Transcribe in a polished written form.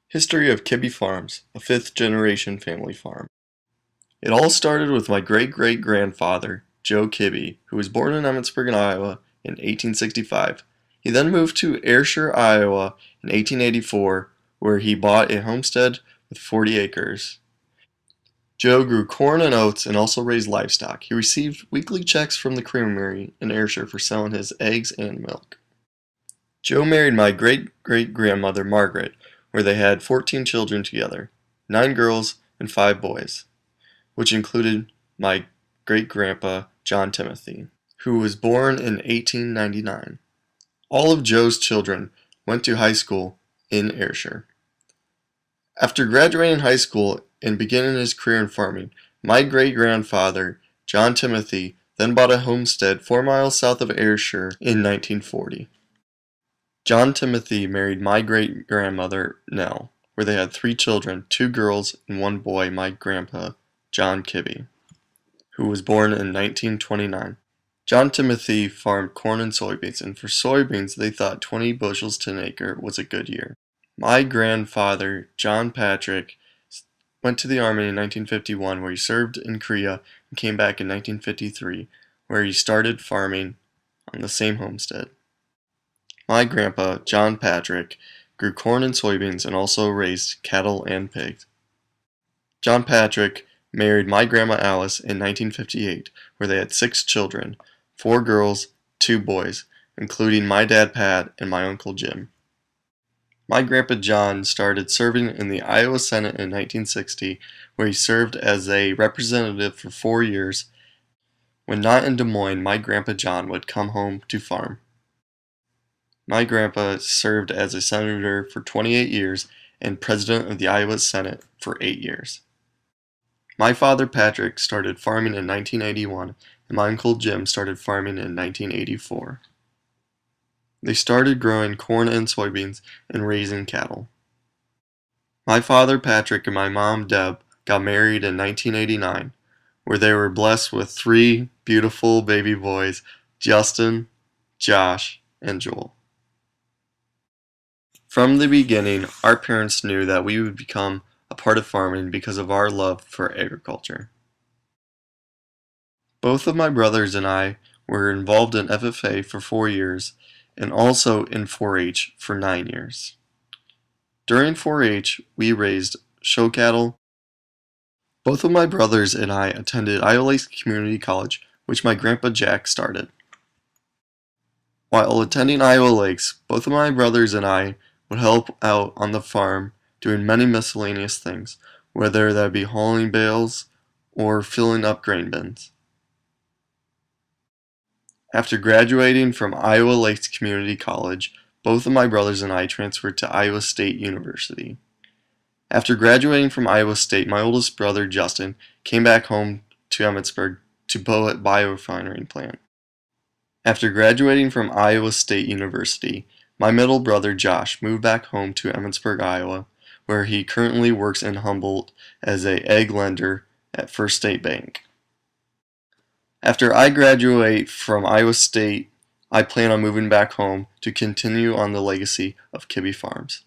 History of Kibbie Farms, a fifth-generation family farm. It all started with my great-great-grandfather, Joe Kibbie, who was born in Emmitsburg, Iowa in 1865. He then moved to Ayrshire, Iowa in 1884, where he bought a homestead with 40 acres. Joe grew corn and oats and also raised livestock. He received weekly checks from the creamery in Ayrshire for selling his eggs and milk. Joe married my great-great-grandmother, Margaret, where they had 14 children together, 9 girls and 5 boys, which included my great-grandpa, John Timothy, who was born in 1899. All of Joe's children went to high school in Ayrshire. After graduating high school and beginning his career in farming, my great-grandfather, John Timothy, then bought a homestead 4 miles south of Ayrshire in 1940. John Timothy married my great-grandmother, Nell, where they had 3 children, 2 girls and 1 boy, my grandpa, John Kibbie, who was born in 1929. John Timothy farmed corn and soybeans, and for soybeans they thought 20 bushels to an acre was a good year. My grandfather, John Patrick, went to the Army in 1951, where he served in Korea, and came back in 1953, where he started farming on the same homestead. My grandpa, John Patrick, grew corn and soybeans and also raised cattle and pigs. John Patrick married my grandma Alice in 1958, where they had 6 children, 4 girls, 2 boys, including my dad Pat and my uncle Jim. My grandpa John started serving in the Iowa Senate in 1960, where he served as a representative for 4 years. When not in Des Moines, my grandpa John would come home to farm. My grandpa served as a senator for 28 years and president of the Iowa Senate for 8 years. My father Patrick started farming in 1981, and my uncle Jim started farming in 1984. They started growing corn and soybeans and raising cattle. My father Patrick and my mom Deb got married in 1989, where they were blessed with 3 beautiful baby boys, Justin, Josh, and Joel. From the beginning, our parents knew that we would become a part of farming because of our love for agriculture. Both of my brothers and I were involved in FFA for 4 years and also in 4-H for 9 years. During 4-H, we raised show cattle. Both of my brothers and I attended Iowa Lakes Community College, which my grandpa Jack started. While attending Iowa Lakes, both of my brothers and I would help out on the farm doing many miscellaneous things, whether that be hauling bales or filling up grain bins. After graduating from Iowa Lakes Community College, both of my brothers and I transferred to Iowa State University. After graduating from Iowa State, my oldest brother Justin came back home to Emmitsburg to build a biorefinery plant. After graduating from Iowa State University, my middle brother Josh moved back home to Emmitsburg, Iowa, where he currently works in Humboldt as an egg lender at First State Bank. After I graduate from Iowa State, I plan on moving back home to continue on the legacy of Kibbie Farms.